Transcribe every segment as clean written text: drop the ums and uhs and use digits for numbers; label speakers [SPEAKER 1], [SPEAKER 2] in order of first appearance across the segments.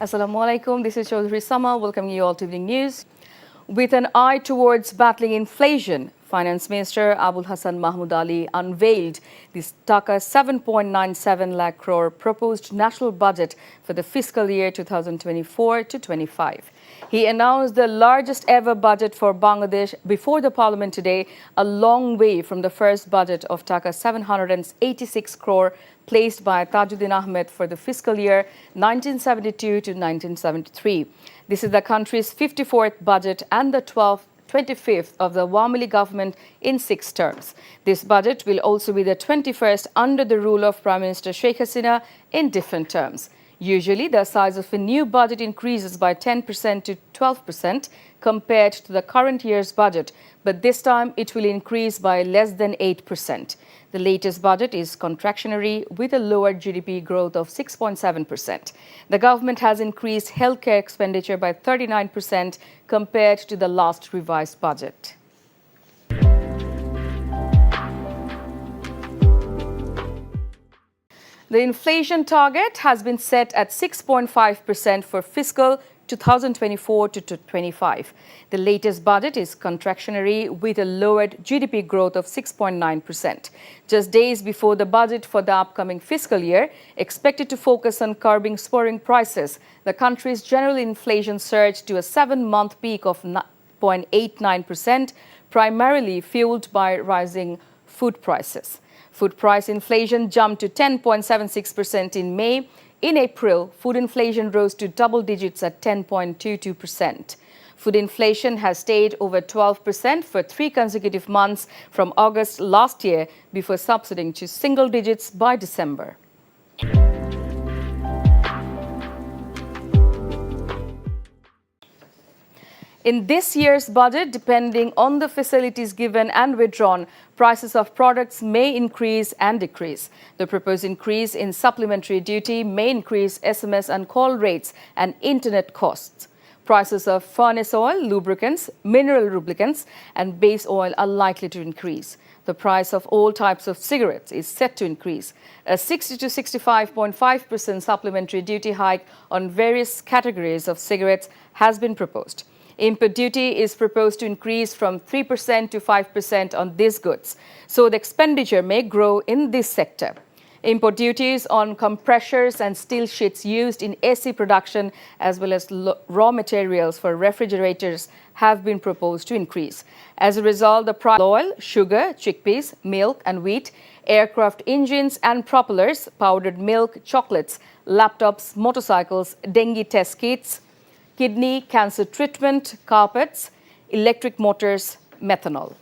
[SPEAKER 1] Assalamu alaikum. This is Chaudhry Sama welcoming you all to evening news. With an eye towards battling inflation, Finance Minister Al-haj Mohammad Ali unveiled this Taka 7.97 lakh crore proposed national budget for the fiscal year 2024 to 25. He announced the largest ever budget for Bangladesh before the parliament today, a long way from the first budget of Taka 786 crore placed by Tajuddin Ahmed for the fiscal year 1972 to 1973. This is the country's 54th budget and the 25th of the Awami government in 6 terms. This budget will also be the 21st under the rule of Prime Minister Sheikh Hasina in different terms. Usually, the size of a new budget increases by 10% to 12% compared to the current year's budget, but this time it will increase by less than 8%. The latest budget is contractionary with a lower GDP growth of 6.7%. The government has increased healthcare expenditure by 39% compared to the last revised budget. The inflation target has been set at 6.5% for fiscal 2024 to 25. The latest budget is contractionary with a lowered GDP growth of 6.9%. Just days before the budget for the upcoming fiscal year, expected to focus on curbing soaring prices, the country's general inflation surged to a 7-month peak of 0.89%, primarily fueled by rising food prices. Food price inflation jumped to 10.76% in May. In April, food inflation rose to double digits at 10.22%. Food inflation has stayed over 12% for 3 consecutive months from August last year before subsiding to single digits by December. In this year's budget, depending on the facilities given and withdrawn, prices of products may increase and decrease. The proposed increase in supplementary duty may increase SMS and call rates and internet costs. Prices of furnace oil, lubricants, mineral lubricants, and base oil are likely to increase. The price of all types of cigarettes is set to increase. A 60 to 65.5% supplementary duty hike on various categories of cigarettes has been proposed. Import duty is proposed to increase from 3% to 5% on these goods, so the expenditure may grow in this sector. Import duties on compressors and steel sheets used in AC production as well as raw materials for refrigerators have been proposed to increase. As a result, the price of oil, sugar, chickpeas, milk and wheat, aircraft engines and propellers, powdered milk, chocolates, laptops, motorcycles, dengue test kits, kidney cancer treatment, carpets, electric motors, methanol.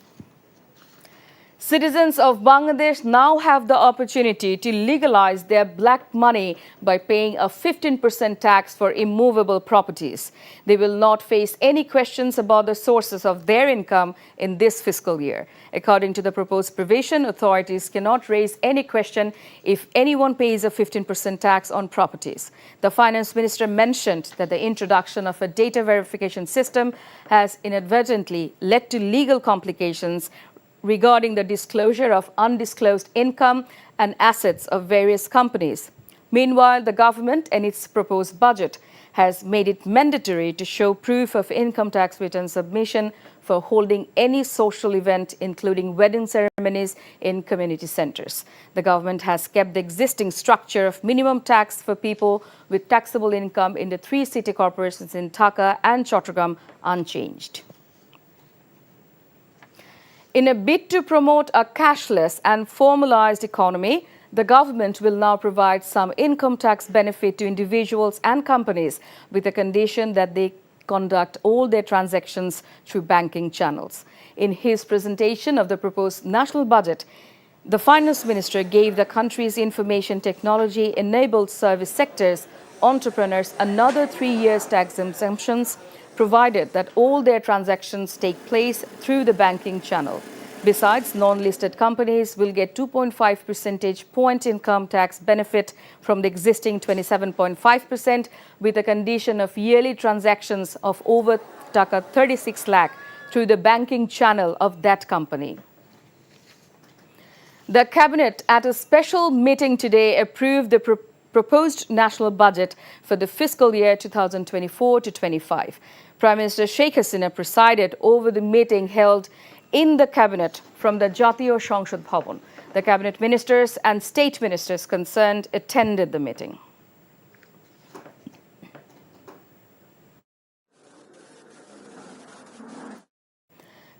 [SPEAKER 1] Citizens of Bangladesh now have the opportunity to legalize their black money by paying a 15% tax for immovable properties. They will not face any questions about the sources of their income in this fiscal year. According to the proposed provision, authorities cannot raise any question if anyone pays a 15% tax on properties. The finance minister mentioned that the introduction of a data verification system has inadvertently led to legal complications regarding the disclosure of undisclosed income and assets of various companies. Meanwhile, the government and its proposed budget has made it mandatory to show proof of income tax return submission for holding any social event, including wedding ceremonies in community centers. The government has kept the existing structure of minimum tax for people with taxable income in the 3 city corporations in Dhaka and Chattogram unchanged. In a bid to promote a cashless and formalized economy, the government will now provide some income tax benefit to individuals and companies with the condition that they conduct all their transactions through banking channels. In his presentation of the proposed national budget, the finance minister gave the country's information technology-enabled service sectors entrepreneurs another 3 years tax exemptions, provided that all their transactions take place through the banking channel. Besides, non-listed companies will get 2.5 percentage point income tax benefit from the existing 27.5% with a condition of yearly transactions of over Taka 36 lakh through the banking channel of that company. The cabinet at a special meeting today approved the proposed national budget for the fiscal year 2024 to 25. Prime Minister Sheikh Hasina presided over the meeting held in the cabinet from the Jatiyo সংসদ Bhavan. The cabinet ministers and state ministers concerned attended the meeting.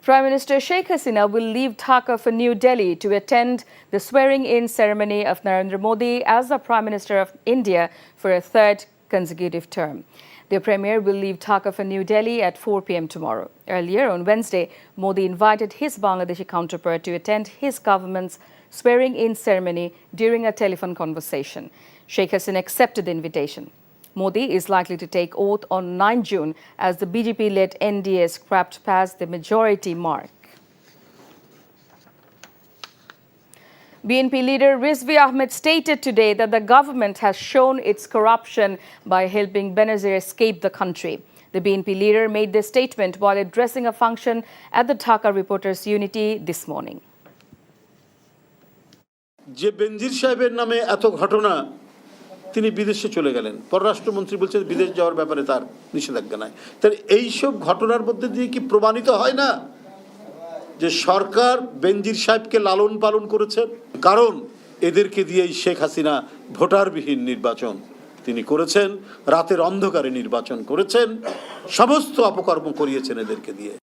[SPEAKER 1] Prime Minister Sheikh Hasina will leave Dhaka for New Delhi to attend the swearing-in ceremony of Narendra Modi as the Prime Minister of India for a third consecutive term. The Premier will leave Dhaka for New Delhi at 4 p.m. tomorrow. Earlier on Wednesday, Modi invited his Bangladeshi counterpart to attend his government's swearing-in ceremony during a telephone conversation. Sheikh Hasina accepted the invitation. Modi is likely to take oath on 9 June as the BJP-led NDA scrapped past the majority mark. BNP leader Rizvi Ahmed stated today that the government has shown its corruption by helping Benazir escape the country. The BNP leader made this statement while addressing a function at the Dhaka Reporters Unity this morning.
[SPEAKER 2] যে বেনজির সাহেবের নামে এত ঘটনা তিনি বিদেশে চলে গেলেন পররাষ্ট্রমন্ত্রী বলছেন বিদেশ যাওয়ার ব্যাপারে তার নিষেধাজ্ঞা নাই তাই এই সব ঘটনার মধ্যে দিয়ে কি প্রমাণিত হয় না যে সরকার বেনজির সাহেবকে লালন পালন করেছে কারণ এদেরকে দিয়েই শেখ হাসিনা ভোটারবিহীন নির্বাচন তিনি করেছেন রাতের অন্ধকারে নির্বাচন করেছেন সমস্ত অপকর্ম করিয়েছেন এদেরকে দিয়ে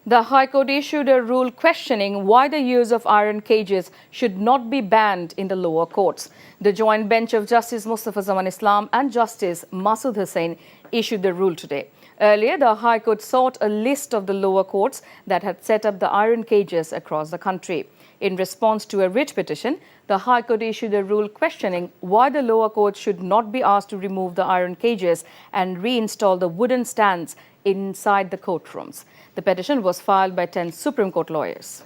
[SPEAKER 1] The High Court issued a rule questioning why the use of iron cages should not be banned in the lower courts. The joint bench of Justice Mustafa Zaman Islam and Justice Masood Hussain issued the rule today. Earlier, the High Court sought a list of the lower courts that had set up the iron cages across the country. In response to a writ petition, the High Court issued a rule questioning why the lower courts should not be asked to remove the iron cages and reinstall the wooden stands inside the courtrooms. The petition was filed by 10 Supreme Court lawyers.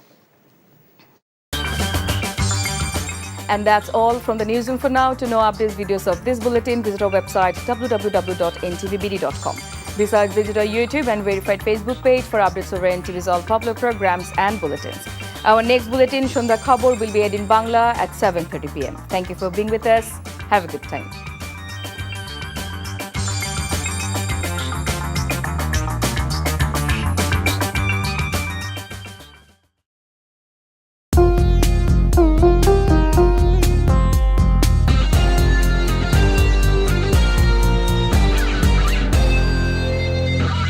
[SPEAKER 1] And that's all from the newsroom for now. To know updates, videos of this bulletin, visit our website www.ntvbd.com. Besides, visit our YouTube and verified Facebook page for updates over NTV's all popular programs and bulletins. Our next bulletin, Shunda Khabor, will be aired in Bangla at 7:30 p.m. Thank you for being with us. Have a good time.